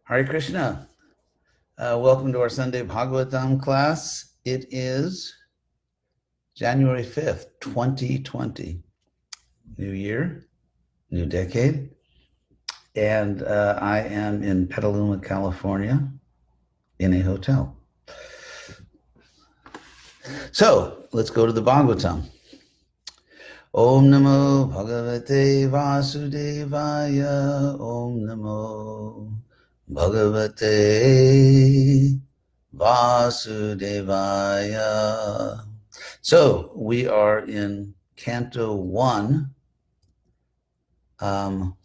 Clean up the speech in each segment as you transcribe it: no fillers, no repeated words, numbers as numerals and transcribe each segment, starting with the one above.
Hare Krishna. Welcome to our Sunday Bhagavatam class. It is January 5th, 2020. New year, new decade. And I am in Petaluma, California, in a hotel. So let's go to the Bhagavatam. Om Namo Bhagavate Vasudevaya. Om Namo Bhagavate Vasudevaya. So we are in Canto 1, Canto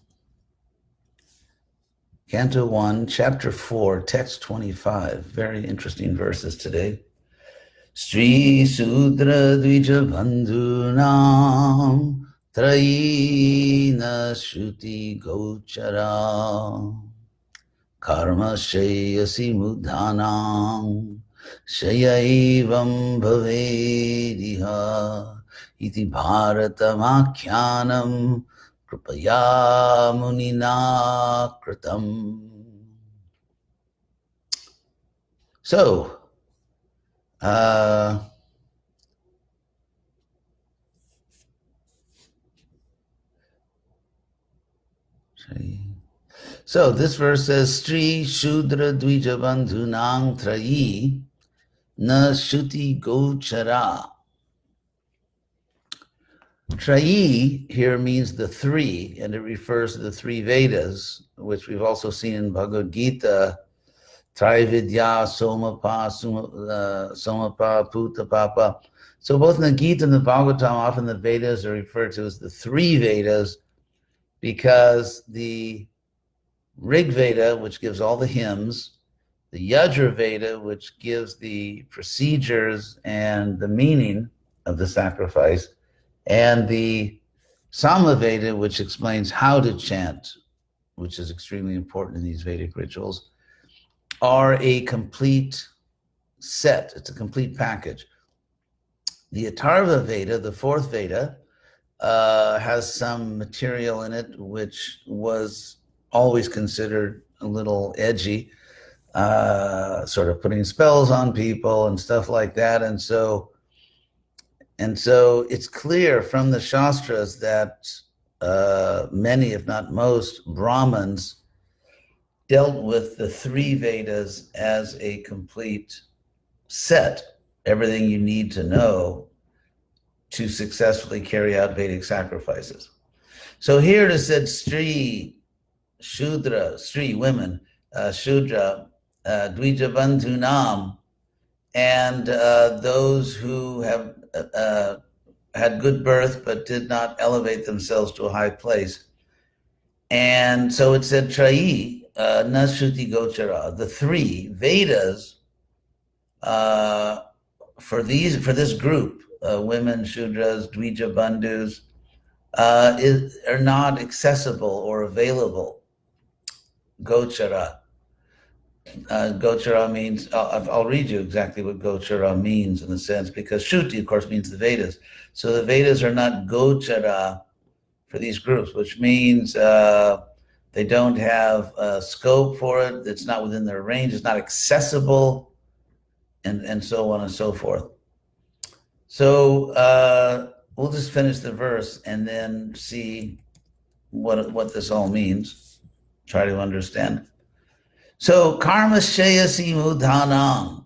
1, Chapter 4, Text 25. Very interesting verses today. Sri Sudra Dvija Bandhunam Trayina Shruti Gochara Karma Shayasi Mudhanam Shayaivam Bhavediha Iti Bharatamakyanam Kripaya Munina Kritam. So, so this verse says, Sri Shudra Dvija Bandhunang Trayi Na Shuti Gochara. Trayi here means the three, and it refers to the three Vedas, which we've also seen in Bhagavad Gita, Trividya, Somapa, Somapa, Putapapa. So both in the Gita and the Bhagavatam, often the Vedas are referred to as the three Vedas, because the Rig Veda, which gives all the hymns, the Yajur Veda, which gives the procedures and the meaning of the sacrifice, and the Sama Veda, which explains how to chant, which is extremely important in these Vedic rituals, are a complete set. It's a complete package. The Atharva Veda, the fourth Veda, has some material in it which was always considered a little edgy, sort of putting spells on people and stuff like that. And so it's clear from the Shastras that many, if not most, Brahmins dealt with the three Vedas as a complete set, everything you need to know to successfully carry out Vedic sacrifices. So here it is said, Sri Shudra, Sri, women, Shudra, Dvija Bandhunam, and those who have had good birth but did not elevate themselves to a high place. And so it said, Trayi, Nashruti Gochara, the three Vedas for this group, women, Shudras, Dvija Bandhus, are not accessible or available. Gochara. Gochara means, I'll read you exactly what Gochara means in a sense, because Shruti, of course, means the Vedas. So the Vedas are not Gochara for these groups, which means they don't have scope for it. It's not within their range. It's not accessible, and so on and so forth. So we'll just finish the verse and then see what this all means. Try to understand. So karma shayasi mudhanam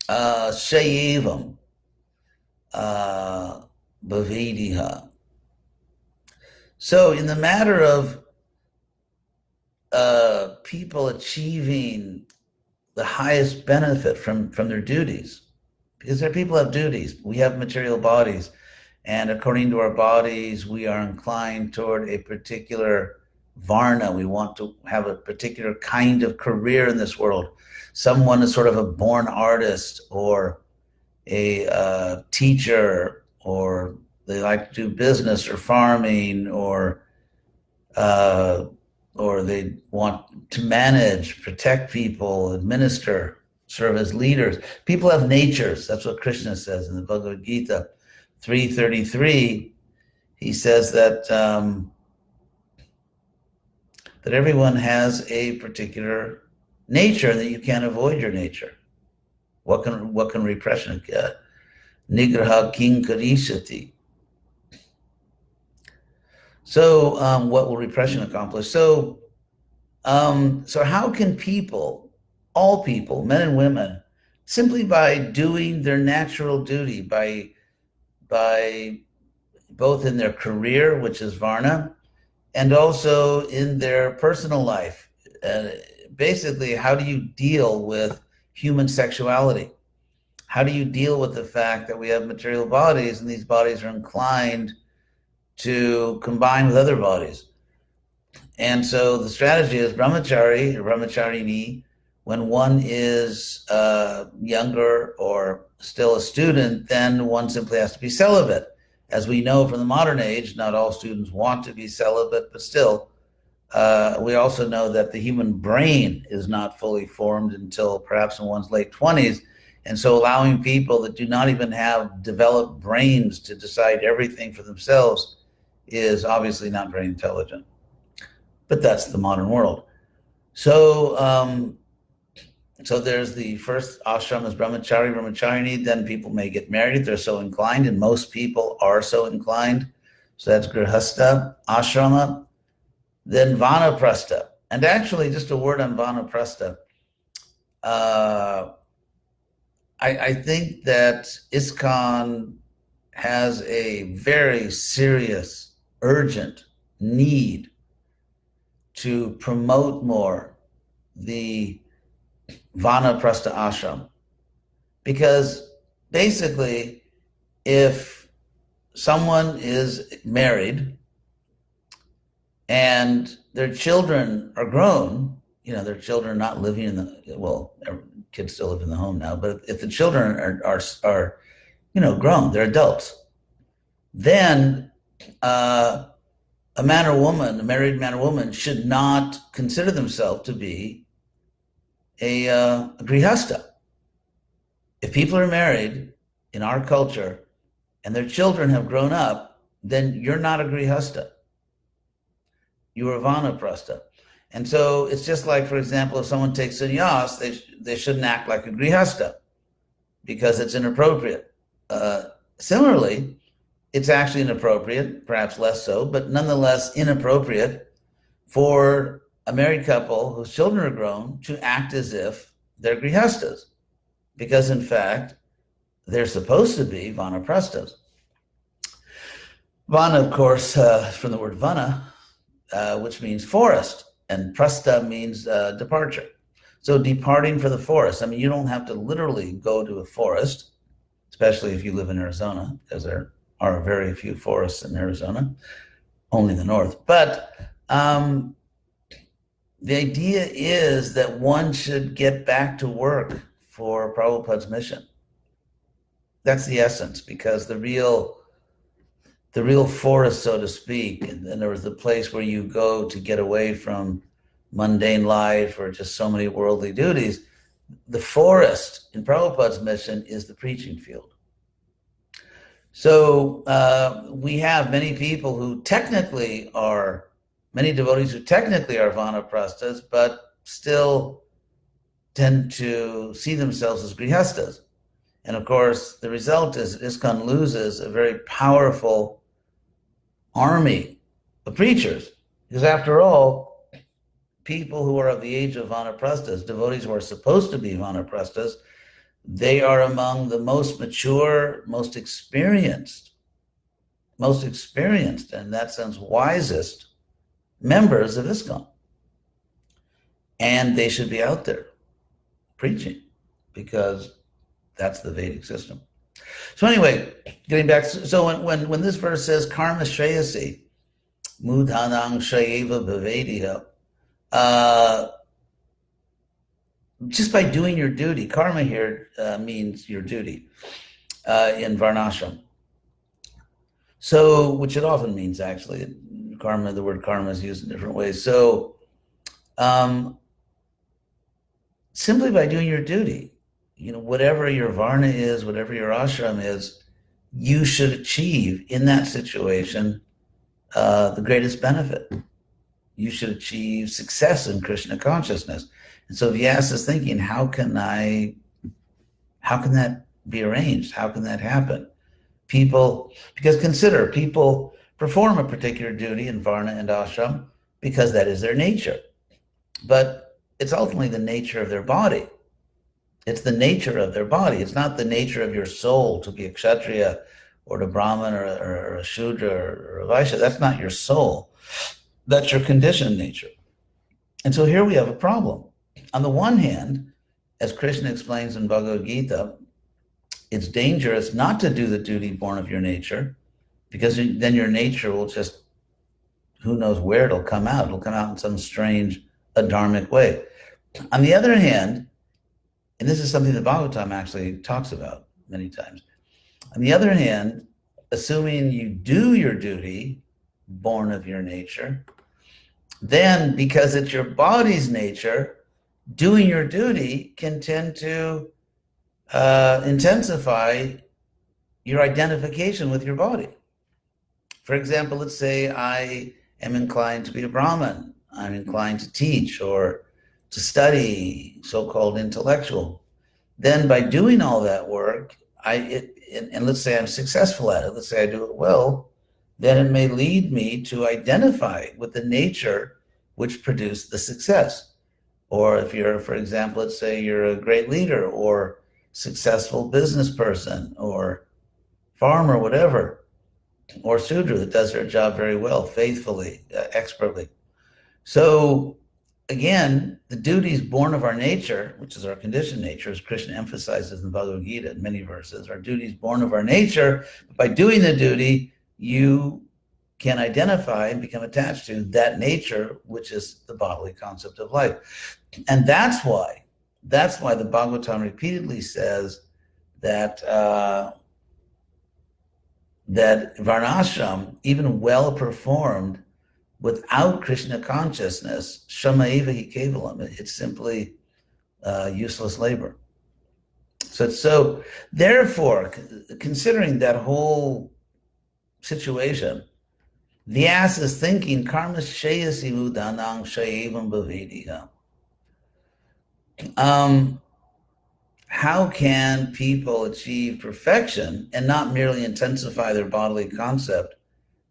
shayevam bhavediha. So in the matter of people achieving the highest benefit from their duties, because people have duties. We have material bodies, and according to our bodies, we are inclined toward a particular varna. We want to have a particular kind of career in this world. Someone is sort of a born artist, or a teacher, or they like to do business or farming, or they want to manage, protect people, administer, serve as leaders. People have natures. That's what Krishna says in the Bhagavad Gita 3:33. He says that that everyone has a particular nature and that you can't avoid your nature. What can repression get? Nigraha king karishati. So what will repression accomplish? So how can people, all people, men and women, simply by doing their natural duty, by both in their career, which is varna, and also in their personal life, basically, how do you deal with human sexuality? How do you deal with the fact that we have material bodies and these bodies are inclined to combine with other bodies? And so the strategy is brahmachari or brahmacharini. When one is younger or still a student, then one simply has to be celibate. As we know from the modern age, not all students want to be celibate, but still, we also know that the human brain is not fully formed until perhaps in one's late 20s. And so allowing people that do not even have developed brains to decide everything for themselves is obviously not very intelligent. But that's the modern world. So so there's the first ashram is brahmachari, brahmacharini. Then people may get married if they're so inclined, and most people are so inclined. So that's grihastha, ashrama. Then vanaprastha. And actually, just a word on vanaprastha. I think that ISKCON has a very serious, urgent need to promote more the vanaprastha ashram. Because basically, if someone is married and their children are grown, their children are not living in kids still live in the home now, but if the children are grown, they're adults, then a man or woman, a married man or woman, should not consider themselves to be a grihastha. If people are married in our culture and their children have grown up, then you're not a grihastha. You are vanaprastha. And so it's just like, for example, if someone takes sannyas, they shouldn't act like a grihastha because it's inappropriate. Similarly, it's actually inappropriate, perhaps less so, but nonetheless inappropriate for a married couple whose children are grown to act as if they're grihasthas, because in fact, they're supposed to be vanaprasthas. Vana, of course, from the word vana, which means forest, and prastha means departure. So departing for the forest. I mean, you don't have to literally go to a forest, especially if you live in Arizona, because there are very few forests in Arizona, only in the north. But the idea is that one should get back to work for Prabhupada's mission. That's the essence, because the real forest, so to speak, and there was the place where you go to get away from mundane life or just so many worldly duties. The forest in Prabhupada's mission is the preaching field. So we have many devotees who technically are vanaprasthas, but still tend to see themselves as grihasthas. And of course, the result is ISKCON loses a very powerful army of preachers, because after all, people who are of the age of vanaprasthas, devotees who are supposed to be vanaprasthas, they are among the most mature, most experienced, and in that sense, wisest members of ISKCON. And they should be out there preaching, because that's the Vedic system. So anyway, getting back, so when this verse says karma shreyasi, mudhanang shreyeva bhavediha, just by doing your duty, karma here means your duty in varnashram. So, which it often means actually, karma, the word karma is used in different ways. So, simply by doing your duty, whatever your varna is, whatever your ashram is, you should achieve in that situation the greatest benefit. you should achieve success in Krishna consciousness. And so Vyasa is thinking, how can that be arranged? How can that happen? Because consider, people perform a particular duty in Varna and Ashram because that is their nature. But it's ultimately the nature of their body. It's the nature of their body. It's not the nature of your soul to be a Kshatriya or a Brahmin or a Shudra or a Vaishya. That's not your soul. That's your conditioned nature. And so here we have a problem. On the one hand, as Krishna explains in Bhagavad Gita, it's dangerous not to do the duty born of your nature, because then your nature will just, who knows where it'll come out. It'll come out in some strange adharmic way. On the other hand, and this is something that Bhagavatam actually talks about many times. On the other hand, assuming you do your duty born of your nature, then because it's your body's nature, doing your duty can tend to intensify your identification with your body. For example, let's say I am inclined to be a Brahmin. I'm inclined to teach or to study, so-called intellectual. Then by doing all that work, and let's say I'm successful at it, let's say I do it well, then it may lead me to identify with the nature which produced the success. Or if you're, for example, let's say you're a great leader or successful business person or farmer, whatever, or Sudra that does their job very well, faithfully, expertly. So again, the duties born of our nature, which is our conditioned nature, as Krishna emphasizes in Bhagavad Gita in many verses, our duties born of our nature. By doing the duty, you can identify and become attached to that nature, which is the bodily concept of life. And that's why the Bhagavatam repeatedly says that that varnashram, even well performed without Krishna consciousness, shamaiva hi kevalam, it's simply useless labor. So therefore, considering that whole situation, Vyasa is thinking, karma shayasi udanang shayevam bhavediha. How can people achieve perfection and not merely intensify their bodily concept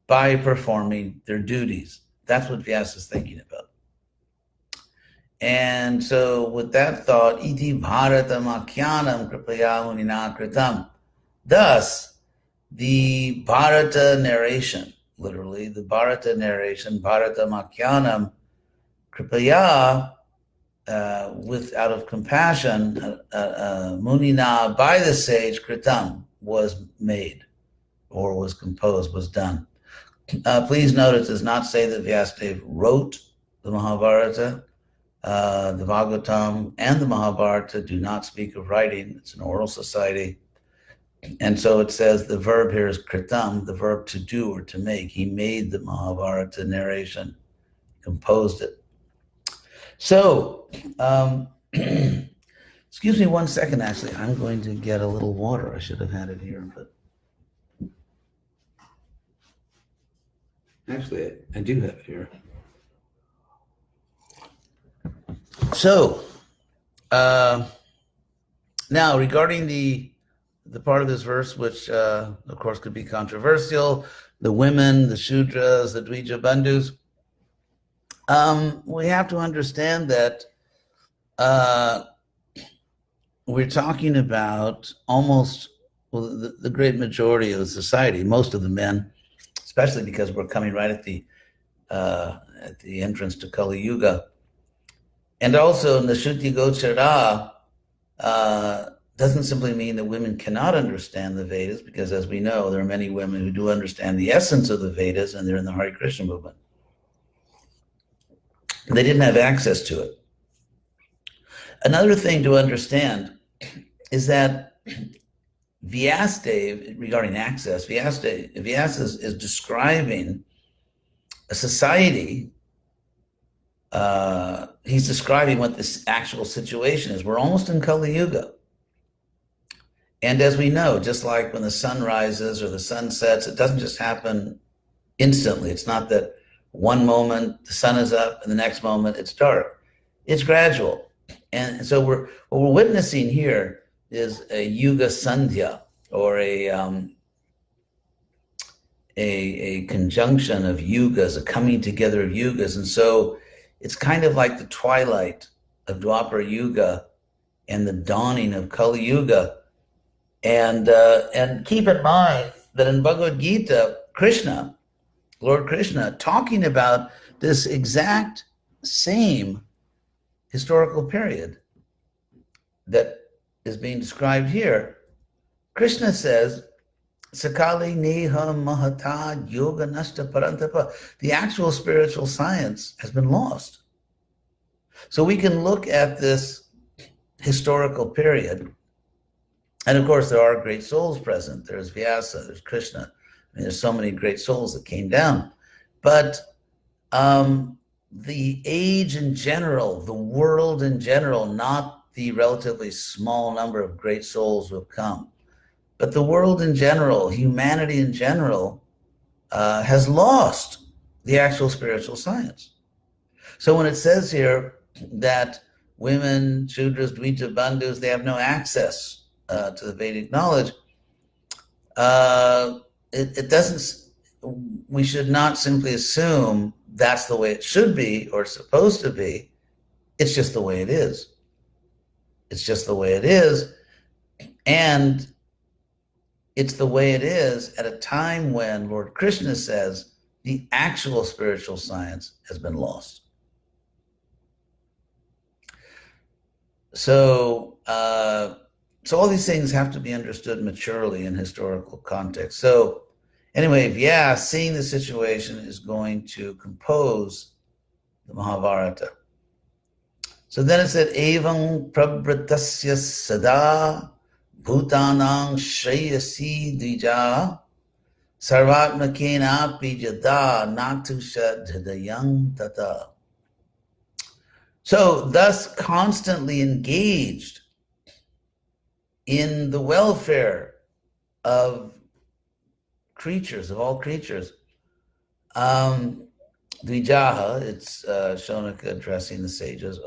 by performing their duties? That's what Vyasa is thinking about. And so with that thought, iti bharatam akyanam kripaya munina kritam. Thus, the Bharata narration, literally, the Bharata narration, bharatam akyanam kripaya, out of compassion, munina, by the sage, kritam, was made, or was composed, was done. Please note, it does not say that Vyasadeva wrote the Mahabharata. The Bhagavatam and the Mahabharata do not speak of writing. It's an oral society. And so it says the verb here is kritam, the verb to do or to make. He made the Mahabharata narration, composed it. So, excuse me 1 second, actually. I'm going to get a little water. I should have had it here, but actually, I do have it here. So, now regarding the part of this verse, which of course could be controversial, the women, the Shudras, the Dvija Bandhus, we have to understand that we're talking about almost the great majority of the society, most of the men, especially because we're coming right at the entrance to Kali Yuga. And also, Nashuti Gochara doesn't simply mean that women cannot understand the Vedas, because as we know, there are many women who do understand the essence of the Vedas, and they're in the Hare Krishna movement. They didn't have access to it. Another thing to understand is that Vyasadeva, regarding access, Vyasa is describing a society. He's describing what this actual situation is. We're almost in Kali Yuga. And as we know, just like when the sun rises or the sun sets, it doesn't just happen instantly. It's not that one moment the sun is up and the next moment it's dark. It's gradual. And so what we're witnessing here is a yuga sandhya, or a conjunction of yugas, a coming together of yugas. And so it's kind of like the twilight of Dwapara Yuga and the dawning of Kali Yuga. And keep in mind that in Bhagavad Gita, Krishna, Lord Krishna, talking about this exact same historical period that is being described here, Krishna says, Sakali Neha Mahata Yoga Nashta Parantapa. The actual spiritual science has been lost. So we can look at this historical period, and of course there are great souls present. There's Vyasa, there's Krishna. I mean, there's so many great souls that came down. But the age in general, the world in general, not the relatively small number of great souls who have come, but the world in general, humanity in general, has lost the actual spiritual science. So when it says here that women, Shudras, Dvita, Bandhus, they have no access to the Vedic knowledge, it doesn't, we should not simply assume that's the way it should be or supposed to be. It's just the way it is. It's just the way it is. And it's the way it is at a time when Lord Krishna says the actual spiritual science has been lost. So all these things have to be understood maturely in historical context. So anyway, Vyas, seeing the situation, is going to compose the Mahabharata. So then it said, Evam prabhratasya sada bhutanang shreyasi dvija sarvatmakena pijada natusha dhidayang tata. So thus constantly engaged in the welfare of creatures, of all creatures. Dvijaha, it's Shonaka addressing the sages,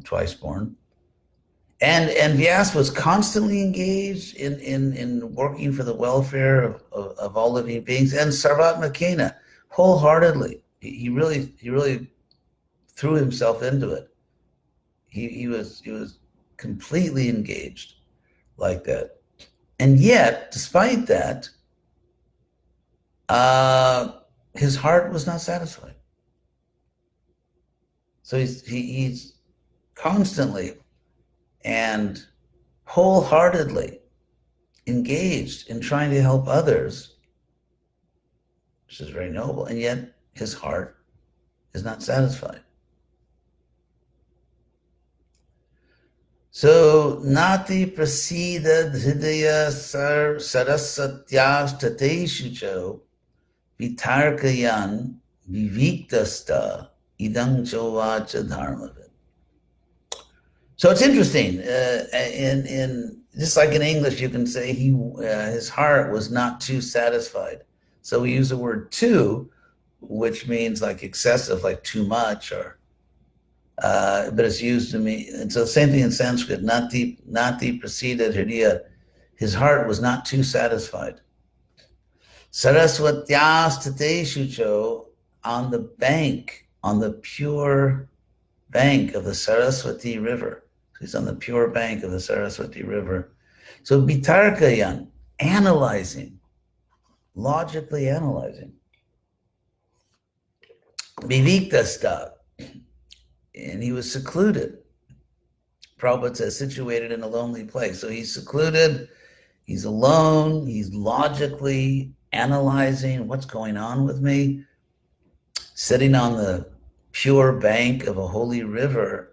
twice born. And Vyas was constantly engaged in working for the welfare of all living beings, and Sarvatmakena, wholeheartedly. He really threw himself into it. He was completely engaged like that. And yet, despite that, his heart was not satisfied. So he's constantly and wholeheartedly engaged in trying to help others, which is very noble, and yet his heart is not satisfied. So, nati prasida hridaya sarasatyastateshucho vitarkayan viviktasta idang chovacha dharmavid. So it's interesting. In just like in English, you can say his heart was not too satisfied. So we use the word too, which means like excessive, like too much, or but it's used to mean. And so the same thing in Sanskrit. Nati prasida hridaya. His heart was not too satisfied. Saraswatyastate shucho, on the bank, on the pure bank of the Saraswati River. He's on the pure bank of the Saraswati River. So bitarkayan, analyzing, logically analyzing. Viviktasta, and he was secluded. Prabhupada says situated in a lonely place. So he's secluded, he's alone, he's logically analyzing what's going on with me, sitting on the pure bank of a holy river,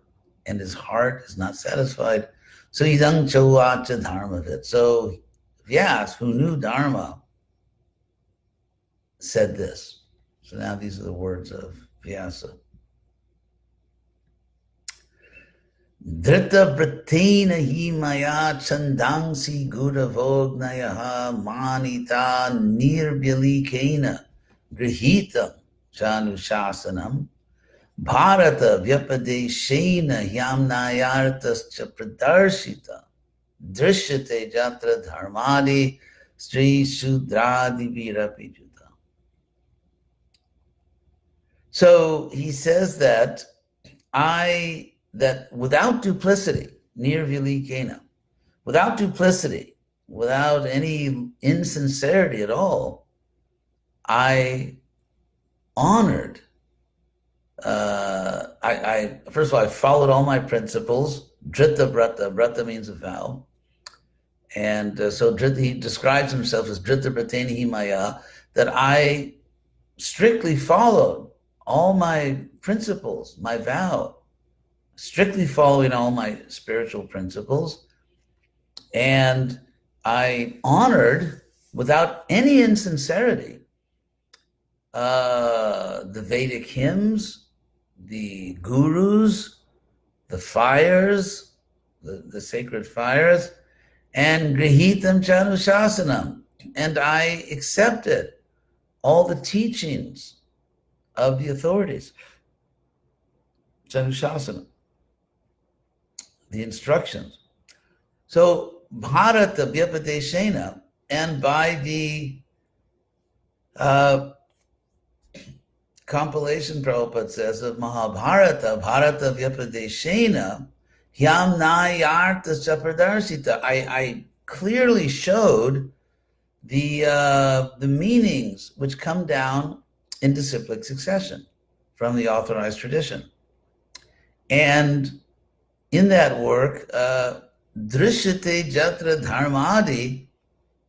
and his heart is not satisfied. So idang chovacha dharmavid. So Vyas, who knew Dharma, said this. So now these are the words of Vyasa. Dhrita vrittena hi maya chandangsi guravognaya manita nirbyalikena grihitam chanushasanam bharata vyapadeshena yamnayartascha pradarshita drishyate jatra dharmadi stri sudradi virapijuta. So he says that that without duplicity, nirvilikena, without duplicity, without any insincerity at all, I honored. I first of all, I followed all my principles. Drita brata. Brata means a vow, and so he describes himself as Drita Brateni Himaya. That I strictly followed all my principles, my vow, strictly following all my spiritual principles, and I honored without any insincerity the Vedic hymns, the gurus, the fires, the sacred fires, and grihitam chanushasanam, and I accepted all the teachings of the authorities, chanushasanam, the instructions. So bharata vyapadeshena, and by the compilation, Prabhupada says, of Mahabharata, Bharata Vyapadeshena, Hyamnayarta Chapradarshita. I clearly showed the meanings which come down in disciplic succession from the authorized tradition. And in that work, Drishyate Jatra Dharmadi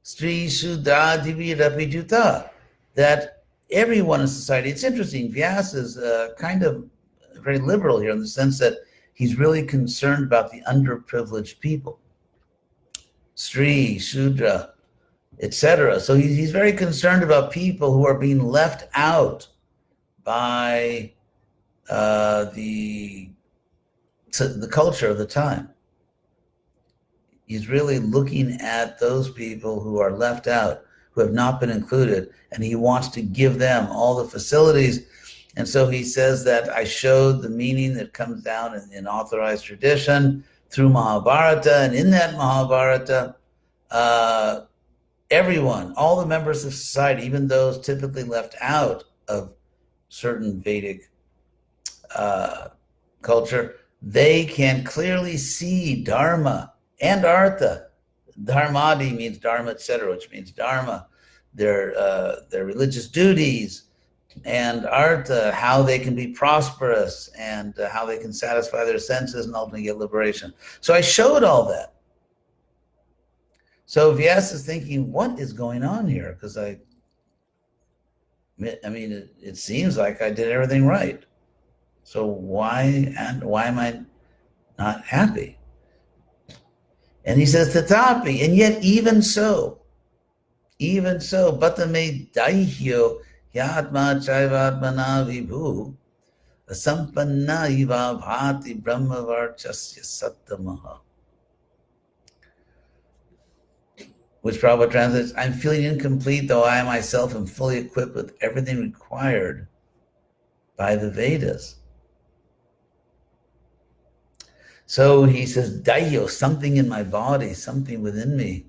Stri Sudadivi Rapijuta, that everyone in society, it's interesting, Vyas is kind of very liberal here in the sense that he's really concerned about the underprivileged people, Sri, Shudra, etc. So he's very concerned about people who are being left out by the culture of the time. He's really looking at those people who are left out, who have not been included, and he wants to give them all the facilities. And so he says that I showed the meaning that comes down in authorized tradition through Mahabharata, and in that Mahabharata, everyone, all the members of society, even those typically left out of certain Vedic culture, they can clearly see Dharma and Artha. Dharmadi means Dharma, etc., which means Dharma, their religious duties, and Artha, how they can be prosperous, and how they can satisfy their senses and ultimately get liberation. So I showed all that. So Vyasa is thinking, what is going on here? Because I mean, it seems like I did everything right. So why am I not happy? And he says, Tatapi, and yet even so, Batame Daihyo Yatma Chaivatmana Vibhu Asampanna Iva Bhati Brahmavarchasya Sattamaha. Which Prabhupada translates, I'm feeling incomplete, though I myself am fully equipped with everything required by the Vedas. So he says, Daihyo, something in my body, something within me.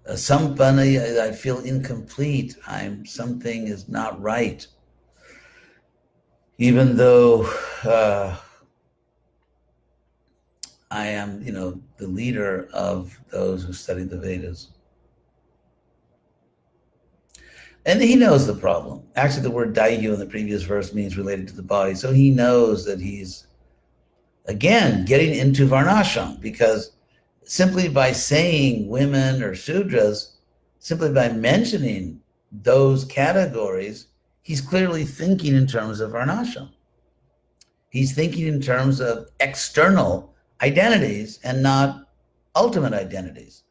Sampanna, I feel incomplete. Something is not right. Even though I am, the leader of those who study the Vedas. And he knows the problem. Actually, the word daihyo in the previous verse means related to the body. So he knows that he's, again, getting into varnashram, because simply by saying women or sudras, simply by mentioning those categories, he's clearly thinking in terms of varnashram. He's thinking in terms of external identities and not ultimate identities.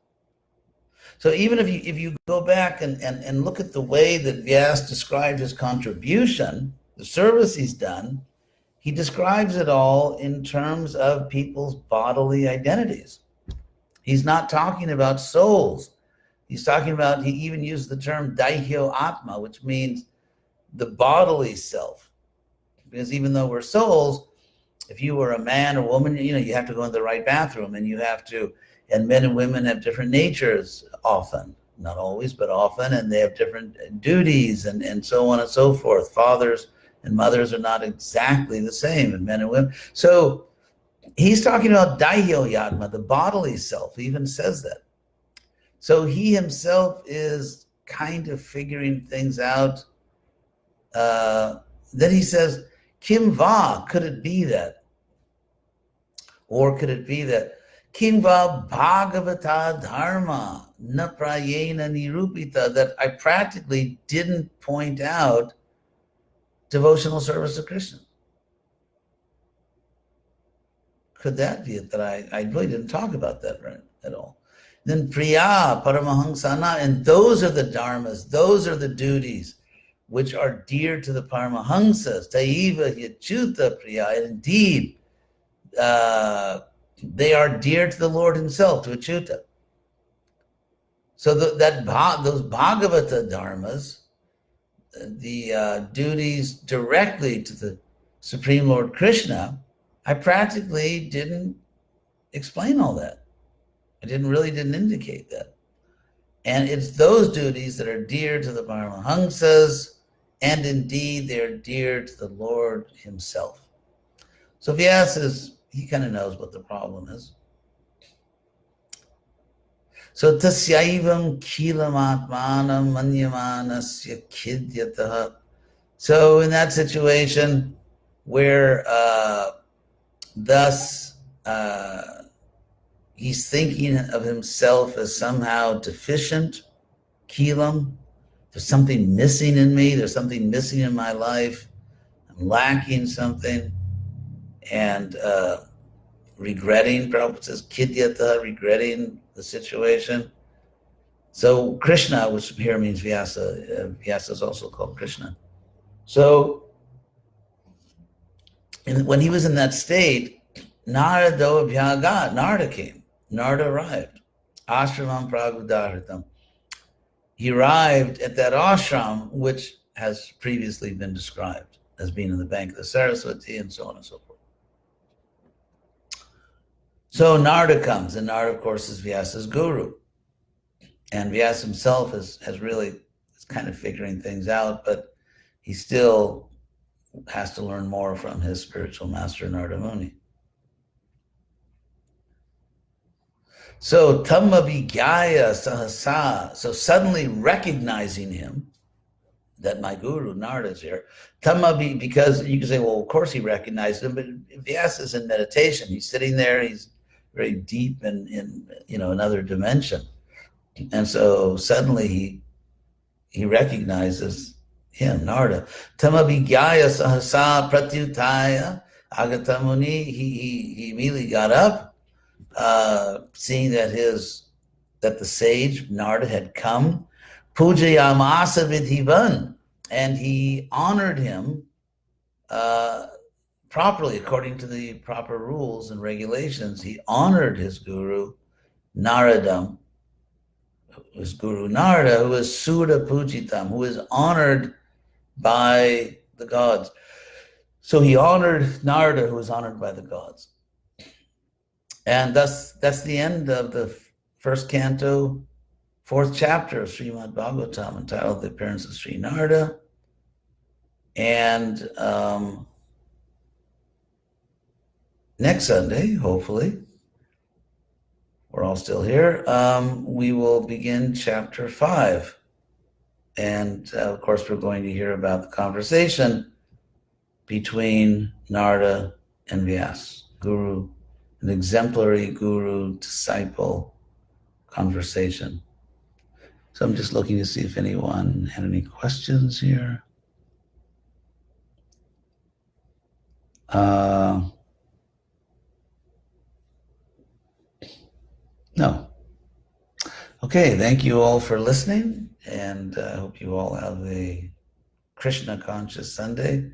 So even if you go back and look at the way that Vyas described his contribution, the service he's done, he describes it all in terms of people's bodily identities. He's not talking about souls He's talking about, he even used the term daihyo atma, which means the bodily self. Because even though we're souls, if you were a man or woman, you have to go in the right bathroom, and and men and women have different natures often, not always, but often, and they have different duties and so on and so forth. Fathers and mothers are not exactly the same in men and women. So he's talking about daihyo yatma, the bodily self. He even says that. So he himself is kind of figuring things out. Then he says, Kim va, could it be that? Or could it be that Kim va bhagavata dharma na prayena nirupita, that I practically didn't point out devotional service to Krishna? Could that be it, that I really didn't talk about that right at all? Then priya paramahangsana, and those are the dharmas, those are the duties which are dear to the paramahansas. Taiva yachuta priya, and indeed, they are dear to the Lord himself, to Achyuta. So those Bhagavata dharmas, the duties directly to the Supreme Lord Krishna, I practically didn't explain all that. I didn't indicate that. And it's those duties that are dear to the Paramahansas, and indeed they're dear to the Lord himself. So Vyasa he kind of knows what the problem is. So tasyaivam kilam atmanam manyamanasya kidyataha. So in that situation where thus he's thinking of himself as somehow deficient, kilam, there's something missing in me, there's something missing in my life, I'm lacking something, and regretting, Prabhupada says, kidyata, regretting the situation. So Krishna, which here means Vyasa, Vyasa is also called Krishna. So when he was in that state, Narado Bhyagat, Narada came. Narada arrived. Ashramam Pragudaritam. He arrived at that ashram, which has previously been described as being in the bank of the Saraswati, and so on and so forth. So Narada comes, and Narada, of course, is Vyasa's guru. And Vyasa himself is kind of figuring things out, but he still has to learn more from his spiritual master, Narada Muni. So Tamabhigyaya Sahasa, so suddenly recognizing him, that my guru, Narada, is here. Tamabhi, because you can say, well, of course he recognized him, but Vyasa is in meditation. He's sitting there, he's very deep in another dimension. And so suddenly he recognizes him, Narada. Tamabhigyaya sahasa pratyutaya agatamuni. He immediately got up, seeing that the sage Narada had come. Pujayamasa vidhivan, and he honored him properly, according to the proper rules and regulations. He honored his guru, Naradam, his guru Narada, who is Sura Pujitam, who is honored by the gods. So he honored Narada, who is honored by the gods. And that's the end of the first canto, 4th chapter of Srimad-Bhagavatam, entitled The Appearance of Sri Narada. And next Sunday, hopefully, we're all still here, we will begin chapter 5. And of course, we're going to hear about the conversation between Narada and Vyasa, an exemplary guru-disciple conversation. So I'm just looking to see if anyone had any questions here. No. Okay, thank you all for listening, and I hope you all have a Krishna conscious Sunday,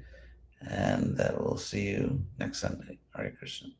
and we'll see you next Sunday. Hare Krishna.